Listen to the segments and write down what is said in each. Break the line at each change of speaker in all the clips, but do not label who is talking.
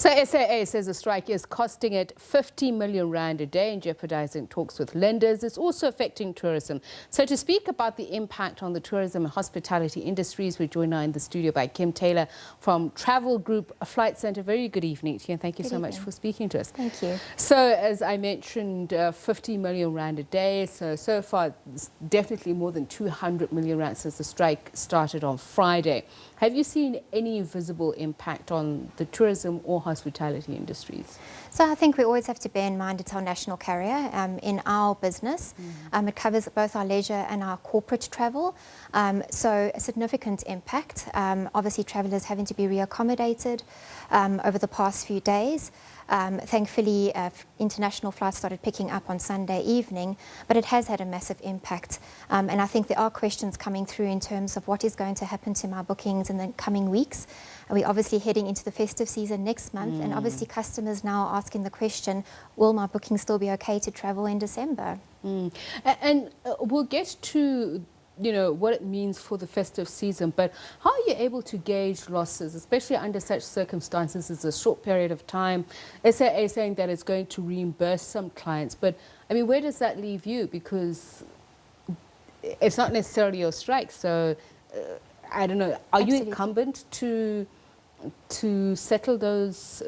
So SAA says the strike is costing it 50 million rand a day and jeopardising talks with lenders. It's also affecting tourism. So to speak about the impact on the tourism and hospitality industries, we're joined now in the studio by Kim Taylor from Travel Group Flight Centre. Very good evening to you, and thank you so much for speaking to us.
Thank you.
So as I mentioned, 50 million rand a day. So far, it's definitely more than 200 million rand since the strike started on Friday. Have you seen any visible impact on the tourism or hospitality industries?
So I think we always have to bear in mind it's our national carrier in our business. It covers both our leisure and our corporate travel. So a significant impact. Obviously, travellers having to be reaccommodated over the past few days. Thankfully, international flights started picking up on Sunday evening, but it has had a massive impact. And I think there are questions coming through in terms of what is going to happen to my bookings in the coming weeks. And we're obviously heading into the festive season next month, and obviously customers now are asking the question, will my booking still be okay to travel in December?
And we'll get to what it means for the festive season, but how are you able to gauge losses, especially under such circumstances? It's a short period of time. SAA saying that it's going to reimburse some clients, but I mean, where does that leave you? Because it's not necessarily your strike, so I don't know. Are you incumbent to settle those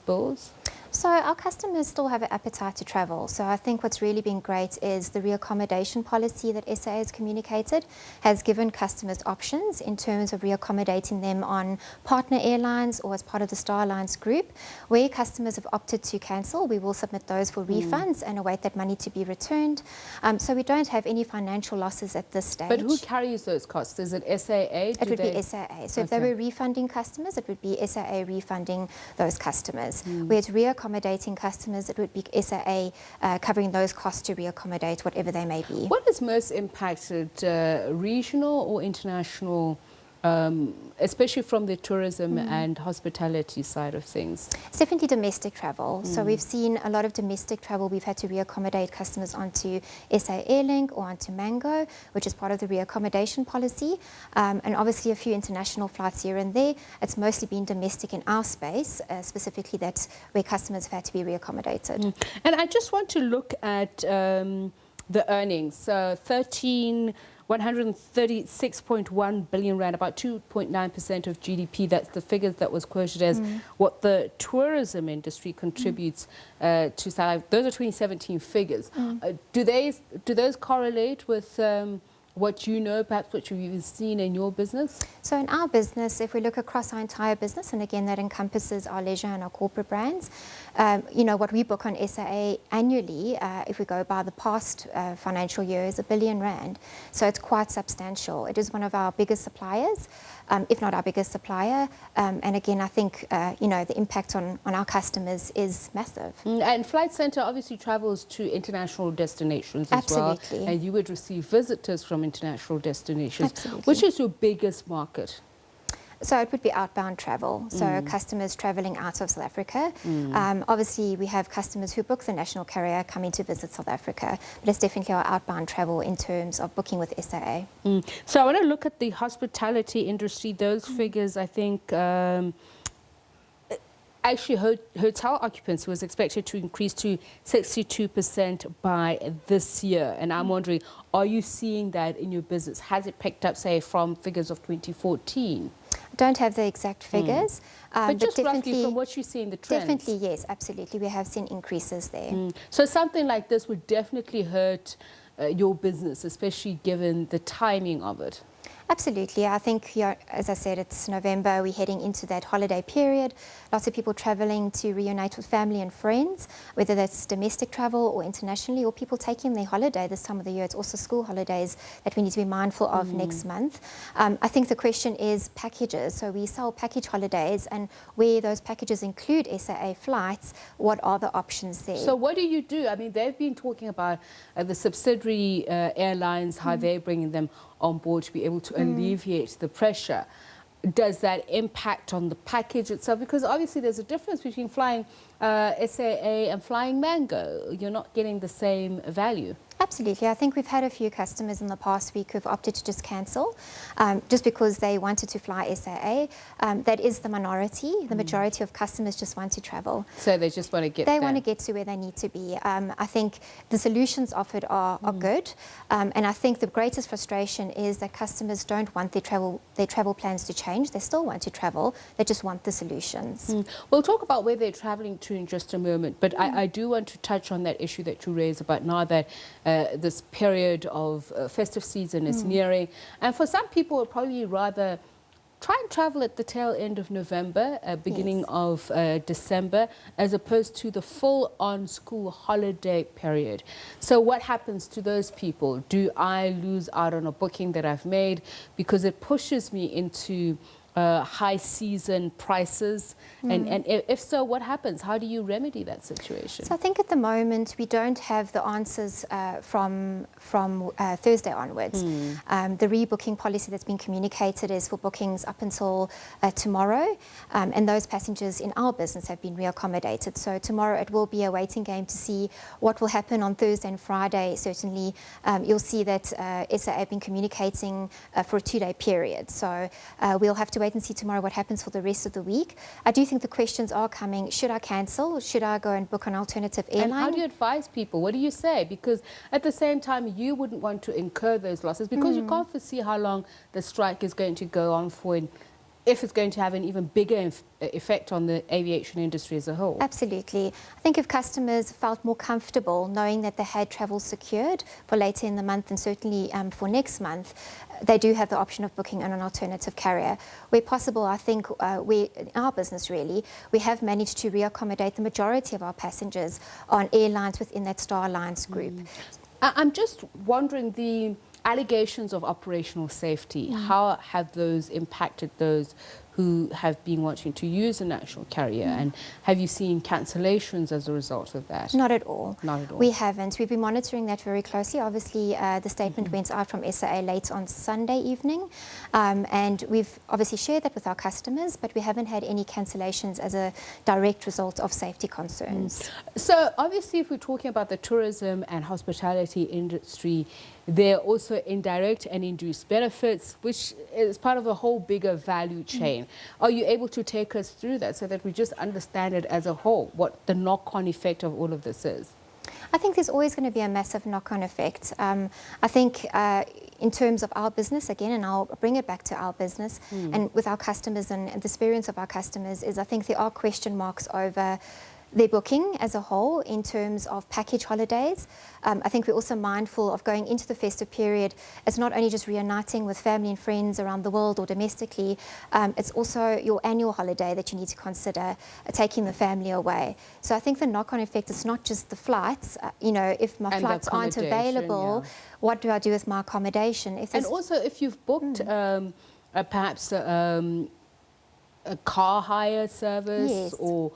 bills?
So our customers still have an appetite to travel. So I think what's really been great is the reaccommodation policy that SAA has communicated has given customers options in terms of reaccommodating them on partner airlines or as part of the Star Alliance group. Where customers have opted to cancel, we will submit those for refunds and await that money to be returned. So we don't have any financial losses at this stage.
But who carries those costs? Is it SAA?
It would be SAA. So if they were refunding customers, it would be SAA refunding those customers. Where it's reaccommodating customers, it would be SAA covering those costs to reaccommodate whatever they may be.
What is most impacted, regional or international, especially from the tourism and hospitality side of things?
It's definitely domestic travel. So we've seen a lot of domestic travel. We've had to reaccommodate customers onto SA Airlink or onto Mango, which is part of the reaccommodation policy. And obviously a few international flights here and there. It's mostly been domestic in our space, specifically that's where customers have had to be reaccommodated.
And I just want to look at the earnings. So 136.1 billion rand, about 2.9% of GDP. That's the figures that was quoted as what the tourism industry contributes to South Africa. Those are 2017 figures. Do those correlate with what you know, perhaps what you've even seen in your business?
So in our business, if we look across our entire business, and again that encompasses our leisure and our corporate brands, what we book on SAA annually, if we go by the past financial year, is R1 billion. So it's quite substantial. It is one of our biggest suppliers, if not our biggest supplier. And again, I think the impact on our customers is massive.
And Flight Centre obviously travels to international destinations as well.
Absolutely.
And you would receive visitors from international destinations.
Absolutely.
Which is your biggest market?
So it would be outbound travel, so customers travelling out of South Africa. Obviously, we have customers who book the national carrier coming to visit South Africa, but it's definitely our outbound travel in terms of booking with SAA.
So I want to look at the hospitality industry. Those figures, I think, actually hotel occupancy was expected to increase to 62% by this year. And I'm wondering, are you seeing that in your business? Has it picked up, say, from figures of 2014?
Don't have the exact figures,
but just roughly from what you see in the trends.
Definitely, yes, absolutely. We have seen increases there.
So something like this would definitely hurt your business, especially given the timing of it.
Absolutely. I think, as I said, it's November. We're heading into that holiday period. Lots of people travelling to reunite with family and friends, whether that's domestic travel or internationally, or people taking their holiday this time of the year. It's also school holidays that we need to be mindful of next month. I think the question is packages. So we sell package holidays, and where those packages include SAA flights, what are the options there?
So what do you do? I mean, they've been talking about the subsidiary airlines, how they're bringing them on board to be able to alleviate the pressure. Does that impact on the package itself? Because obviously there's a difference between flying SAA and flying Mango. You're not getting the same value.
Absolutely. I think we've had a few customers in the past week who've opted to just cancel just because they wanted to fly SAA. That is the minority. The majority of customers just want to travel.
So they just want to get
They want to get to where they need to be. I think the solutions offered are good. And I think the greatest frustration is that customers don't want their travel plans to change. They still want to travel. They just want the solutions.
We'll talk about where they're traveling to in just a moment, but I do want to touch on that issue that you raised about now that this period of festive season is nearing. And for some people, it'll probably rather try and travel at the tail end of November, beginning of December, as opposed to the full-on school holiday period. So what happens to those people? Do I lose out on a booking that I've made because it pushes me into high season prices? And if so, what happens? How do you remedy that situation?
So I think at the moment we don't have the answers from Thursday onwards. The rebooking policy that's been communicated is for bookings up until tomorrow, and those passengers in our business have been reaccommodated. So tomorrow it will be a waiting game to see what will happen on Thursday and Friday. Certainly you'll see that SAA have been communicating for a 2-day period. So we'll have to wait and see tomorrow what happens for the rest of the week. I do think the questions are coming. Should I cancel? Should I go and book an alternative airline?
And how do you advise people? What do you say? Because at the same time, you wouldn't want to incur those losses because you can't foresee how long the strike is going to go on for, and if it's going to have an even bigger effect on the aviation industry as a whole.
Absolutely. I think if customers felt more comfortable knowing that they had travel secured for later in the month and certainly for next month, they do have the option of booking on an alternative carrier. Where possible, I think in our business really, we have managed to reaccommodate the majority of our passengers on airlines within that Star Alliance group.
I'm just wondering, the allegations of operational safety, how have those impacted those who have been wanting to use a national carrier? And have you seen cancellations as a result of that?
Not at all.
Not at all.
We haven't. We've been monitoring that very closely. Obviously, the statement went out from SAA late on Sunday evening, and we've obviously shared that with our customers, but we haven't had any cancellations as a direct result of safety concerns.
So obviously, if we're talking about the tourism and hospitality industry, there are also indirect and induced benefits, which is part of a whole bigger value chain. Are you able to take us through that so that we just understand it as a whole, what the knock-on effect of all of this is?
I think there's always going to be a massive knock-on effect. I think in terms of our business, again, and I'll bring it back to our business, and with our customers and the experience of our customers, is I think there are question marks over their booking as a whole in terms of package holidays. I think we're also mindful of going into the festive period as not only just reuniting with family and friends around the world or domestically, it's also your annual holiday that you need to consider taking the family away. So I think the knock-on effect is not just the flights. You know, if my flights aren't available, what do I do with my accommodation?
And also if you've booked perhaps a car hire service, or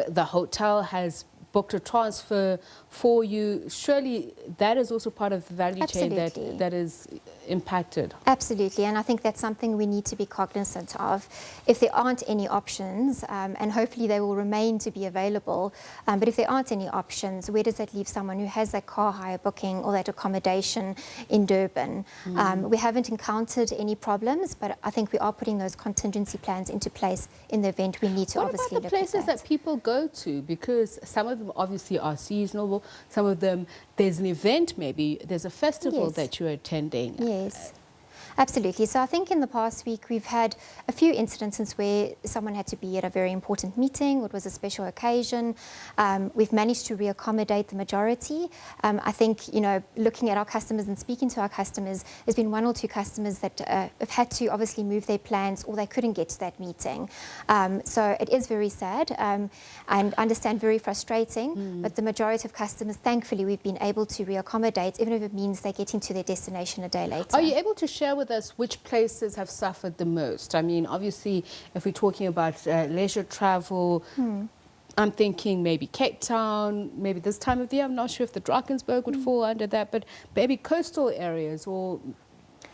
the hotel has booked a transfer for you, surely that is also part of the value chain that is impacted.
Absolutely, and I think that's something we need to be cognizant of. If there aren't any options, and hopefully they will remain to be available, but if there aren't any options, where does that leave someone who has that car hire booking or that accommodation in Durban? We haven't encountered any problems, but I think we are putting those contingency plans into place in the event we need to obviously look at that.
What about the places that people go to? Because some of them obviously are seasonal, some of them there's an event, maybe there's a festival that you're attending.
Yes. Absolutely. So I think in the past week we've had a few incidences where someone had to be at a very important meeting, or it was a special occasion. We've managed to reaccommodate the majority. I think, you know, looking at our customers and speaking to our customers, there's been 1 or 2 customers that have had to obviously move their plans, or they couldn't get to that meeting. So it is very sad and I understand very frustrating, but the majority of customers, thankfully, we've been able to reaccommodate, even if it means they're getting to their destination a day later.
Are you able to share with us which places have suffered the most? I mean, obviously, if we're talking about leisure travel, I'm thinking maybe Cape Town, maybe this time of the year. I'm not sure if the Drakensberg would fall under that, but maybe coastal areas or...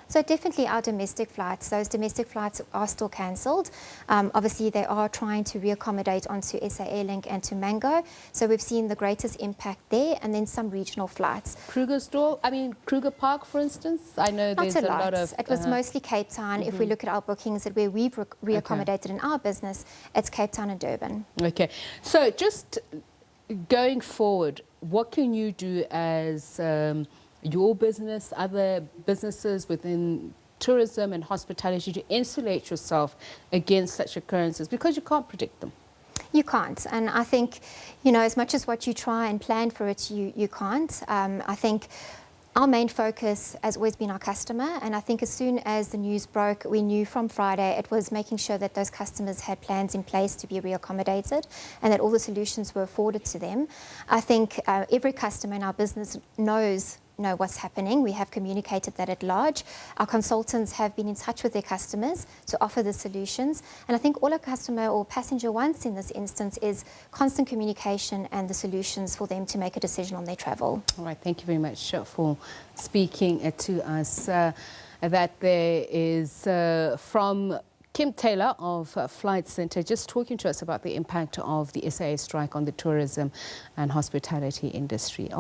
So definitely our domestic flights, those domestic flights are still cancelled. Obviously they are trying to reaccommodate onto SAA Link and to Mango. So we've seen the greatest impact there, and then some regional flights.
Kruger Park, for instance? I know
Not
there's a lot of...
It was mostly Cape Town. If we look at our bookings that where we've reaccommodated in our business, it's Cape Town and Durban.
Okay. So just going forward, what can you do as your business, other businesses within tourism and hospitality to insulate yourself against such occurrences? Because you can't predict them.
You can't. And I think, you know, as much as what you try and plan for it, you can't. I think our main focus has always been our customer, and I think as soon as the news broke, we knew from Friday it was making sure that those customers had plans in place to be reaccommodated and that all the solutions were afforded to them. I think every customer in our business knows what's happening. We have communicated that at large. Our consultants have been in touch with their customers to offer the solutions. And I think all a customer or passenger wants in this instance is constant communication and the solutions for them to make a decision on their travel.
All right, thank you very much for speaking to us. That there is from Kim Taylor of Flight Centre, just talking to us about the impact of the SAA strike on the tourism and hospitality industry.